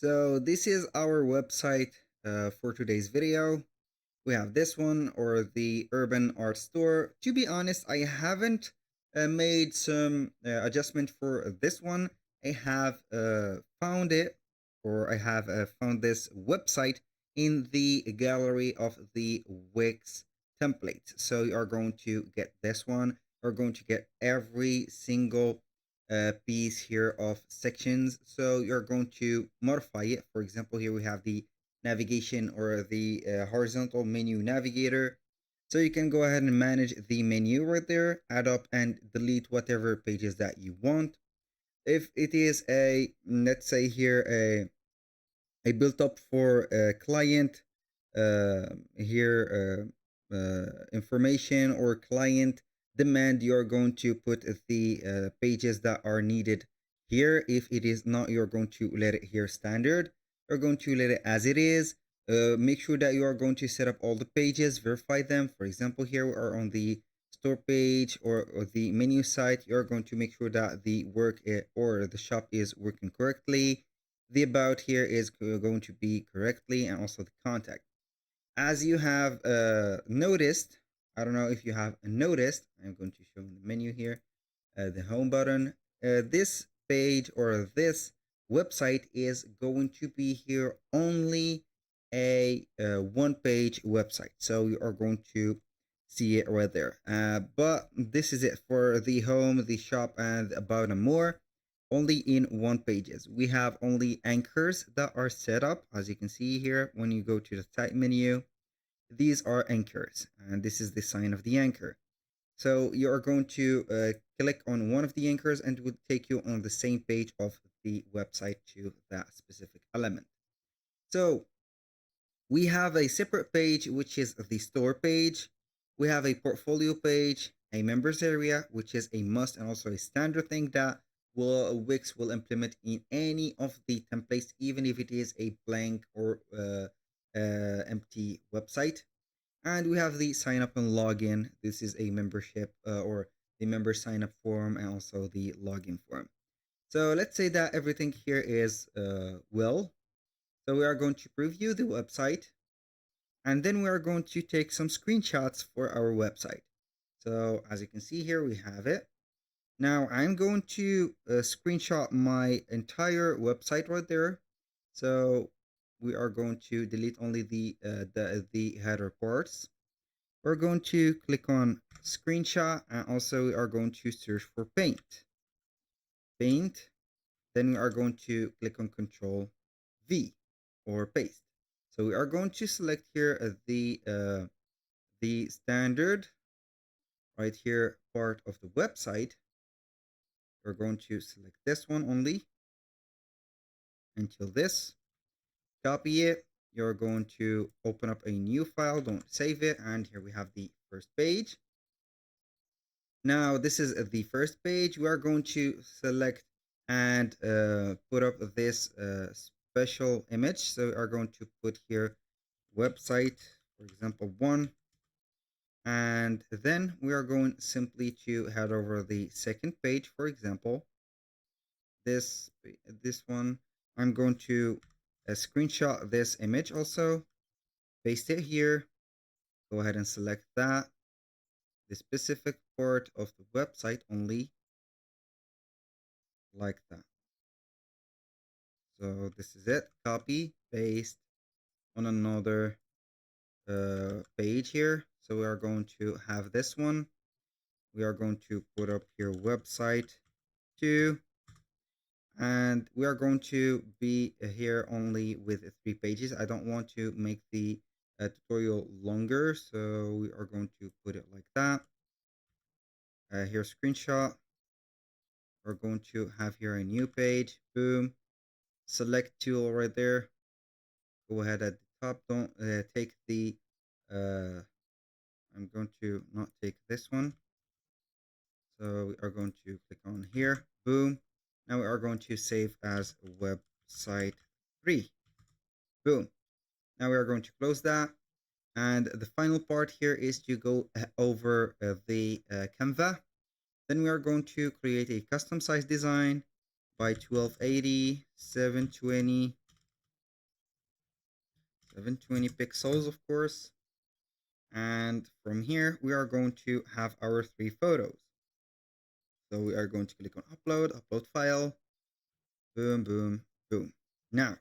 So this is our website for today's video. We have this one, or the Urban Art Store. To be honest, I haven't made some adjustment for this one. I have found it, or I have found this website in the gallery of the Wix templates. So you are going to get this one. You're going to get every single piece here of sections. So you're going to modify it. For example, here we have the navigation, or the horizontal menu navigator. So you can go ahead and manage the menu right there, add up and delete whatever pages that you want. If it is a, let's say here, a built up for a client here information or client demand, you're going to put the pages that are needed here. If it is not, you're going to let it here standard. You're going to let it as it is. Make sure that you are going to set up all the pages, verify them. For example, here we are on the store page, or the menu site. You're going to make sure that the work or the shop is working correctly. The about here is going to be correctly, and also the contact. As you have noticed, I don't know if you have noticed, I'm going to show the menu here, the home button. This page, or this website, is going to be here only a one page website. So you are going to see it right there. But this is it for the home, the shop, and about and more. Only in one pages. We have only anchors that are set up, as you can see here. When you go to the site menu, these are anchors, and this is the sign of the anchor. So you are going to click on one of the anchors, and it will take you on the same page of the website to that specific element. So we have a separate page, which is the store page. We have a portfolio page, a members area, which is a must and also a standard thing that Wix will implement in any of the templates, even if it is a blank or empty website. And we have the sign up and login. This is a membership or the member sign up form, and also the login form. So let's say that everything here is well. So we are going to preview the website, and then we are going to take some screenshots for our website. So as you can see here, we have it. Now I'm going to screenshot my entire website right there. So we are going to delete only the header parts. We're going to click on screenshot, and also we are going to search for paint. Then we are going to click on Control V, or paste. So we are going to select here the standard right here part of the website. We're going to select this one only until this. Copy it. You're going to open up a new file. Don't save it. And here we have the first page. Now this is the first page. We are going to select and put up this special image. So we are going to put here website, for example, 1. And then we are going simply to head over the second page. For example, this one, I'm going to screenshot this image also, paste it here, go ahead and select that, the specific part of the website only, like that. So this is it, copy, paste on another page here. So we are going to have this one. We are going to put up here website 2, and we are going to be here only with 3 pages. I don't want to make the tutorial longer, so we are going to put it like that. Here, screenshot. We're going to have here a new page. Boom. Select tool right there. Go ahead at the top. Don't take the I'm going to not take this one. So we are going to click on here. Boom. Now we are going to save as website 3. Boom. Now we are going to close that. And the final part here is to go over the Canva. Then we are going to create a custom size design by 1280, 720, 720 pixels, of course. And from here, we are going to have our 3 photos. So we are going to click on upload file, boom, boom, boom. Now,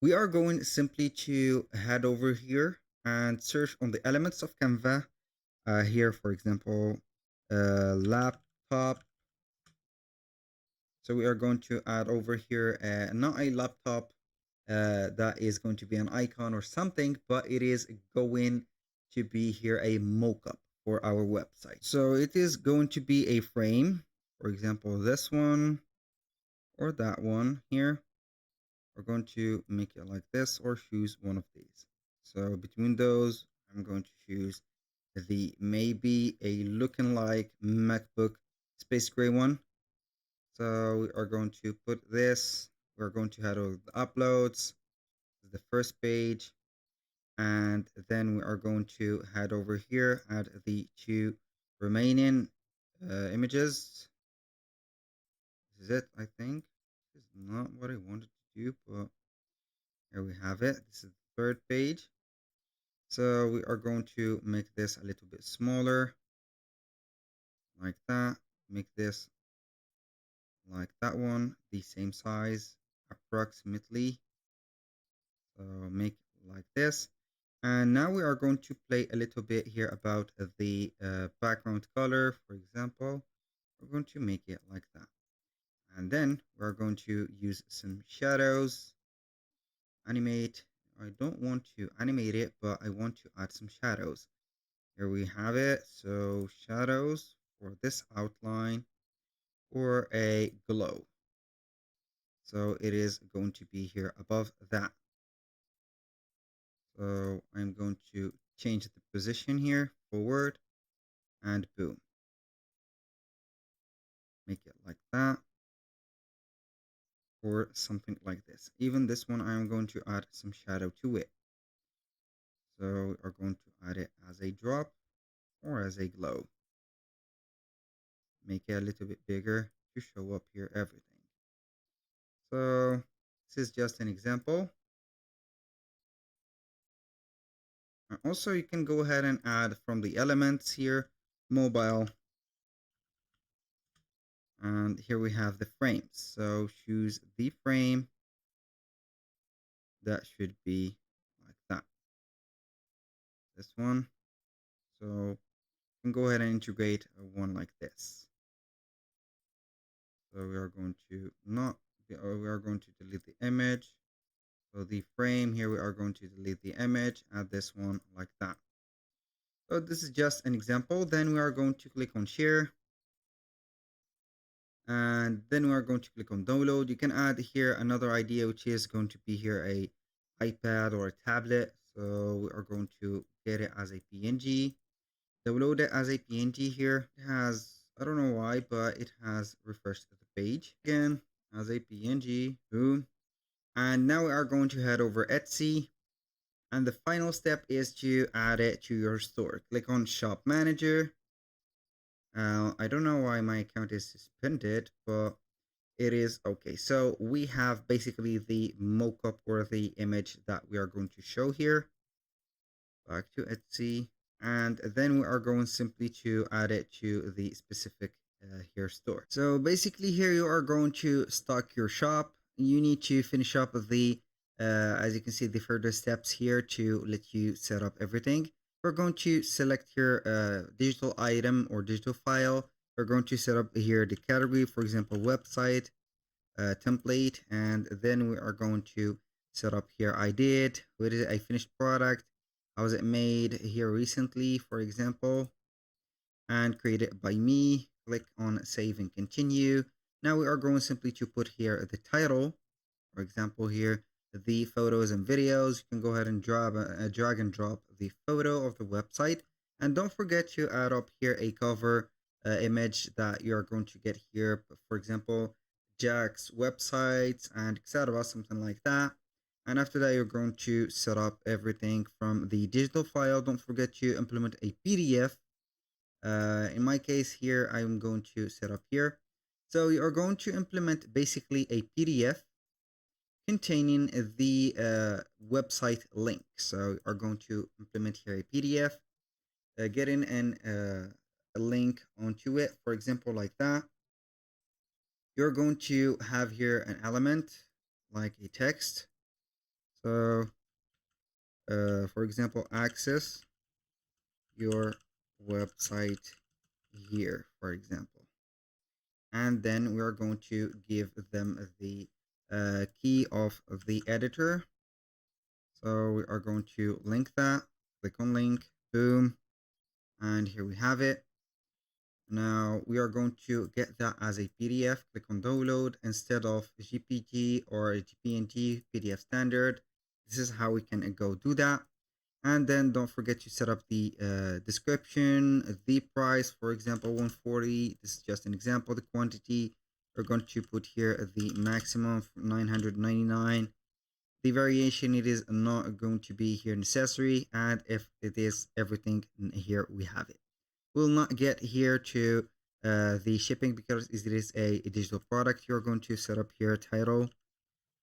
we are going simply to head over here and search on the elements of Canva. Here, for example, laptop. So we are going to add over here, not a laptop that is going to be an icon or something, but it is going to be here a mockup for our website. So it is going to be a frame, for example, this one or that one here. We're going to make it like this or choose one of these. So between those, I'm going to choose the maybe a looking like MacBook space gray one. So we are going to put this. We're going to head over the uploads, the first page, and then we are going to head over here, add the 2 remaining images. This is it, I think. This is not what I wanted to do, but here we have it. This is the 3rd page. So we are going to make this a little bit smaller, like that. Make this like that one, the same size approximately. So make it like this. And now we are going to play a little bit here about the background color. For example, we're going to make it like that. And then we're going to use some shadows, animate. I don't want to animate it, but I want to add some shadows. Here we have it. So shadows for this outline or a glow. So it is going to be here above that. So I'm going to change the position here forward and boom. Make it like that or something like this. Even this one, I'm going to add some shadow to it. So we are going to add it as a drop or as a glow. Make it a little bit bigger to show up here everything. So this is just an example. And also, you can go ahead and add from the elements here, mobile. And here we have the frames. So choose the frame that should be like that. This one. So you can go ahead and integrate one like this. So we are going to we are going to delete the image. So the frame here, we are going to delete the image, add this one like that. So this is just an example. Then we are going to click on share. And then we are going to click on download. You can add here another idea, which is going to be here a iPad or a tablet. So we are going to get it as a PNG. Download it as a PNG here. It has, I don't know why, but it has refreshed the page again as a PNG. Boom. And now we are going to head over Etsy. And the final step is to add it to your store. Click on Shop Manager. I don't know why my account is suspended, but it is okay. So we have basically the mockup or the image that we are going to show here. Back to Etsy. And then we are going simply to add it to the specific here store. So basically here you are going to stock your shop. You need to finish up the as you can see the further steps here to let you set up everything. We're going to select your digital item or digital file. We're going to set up here the category, for example, website template, and then we are going to set up here what is it, a finished product, how was it made here recently, for example, and create it by me. Click on save and continue. Now we are going simply to put here the title, for example here, the photos and videos. You can go ahead and drag and drop the photo of the website, and don't forget to add up here a cover image that you're going to get here, for example Jack's websites and etc, something like that. And after that, you're going to set up everything from the digital file. Don't forget to implement a PDF. In my case here, I'm going to set up here. So you are going to implement basically a PDF. containing the website link. So you are going to implement here a PDF, getting a link onto it, for example, like that. You're going to have here an element like a text. So, for example, access your website here, for example. And then we are going to give them the key of the editor. So we are going to link that, click on link, boom, and here we have it. Now we are going to get that as a PDF, click on download instead of GPT or PNG PDF standard. This is how we can go do that. And then don't forget to set up the description, the price, for example, 140. This is just an example. The quantity, we're going to put here the maximum 999. The variation, it is not going to be here necessary. And if it is everything here, we have it. We'll not get here to the shipping because it is a digital product. You're going to set up here title,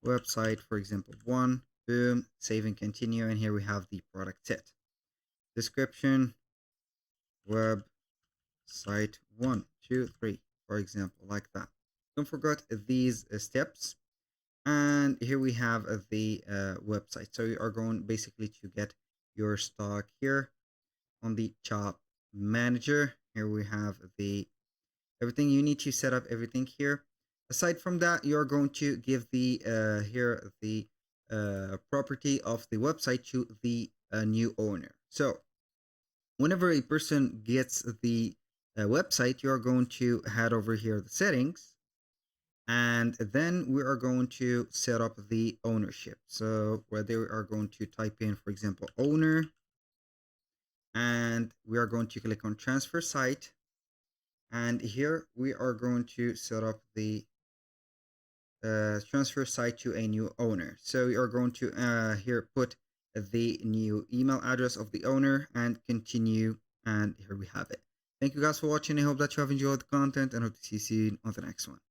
website, for example, 1, boom, save and continue, and here we have the product set. Description, website 1, 2, 3, for example, like that. Don't forget these steps, and here we have the website. So you are going basically to get your stock here on the shop manager. Here we have the everything you need to set up everything here. Aside from that, you're going to give the here the property of the website to the new owner. So whenever a person gets the website, you're going to head over here the settings, and then we are going to set up the ownership. So where they are going to type in, for example, owner, and we are going to click on transfer site, and here we are going to set up the transfer site to a new owner. So we are going to here put the new email address of the owner and continue, and here we have it. Thank you guys for watching. I hope that you have enjoyed the content and hope to see you soon on the next one.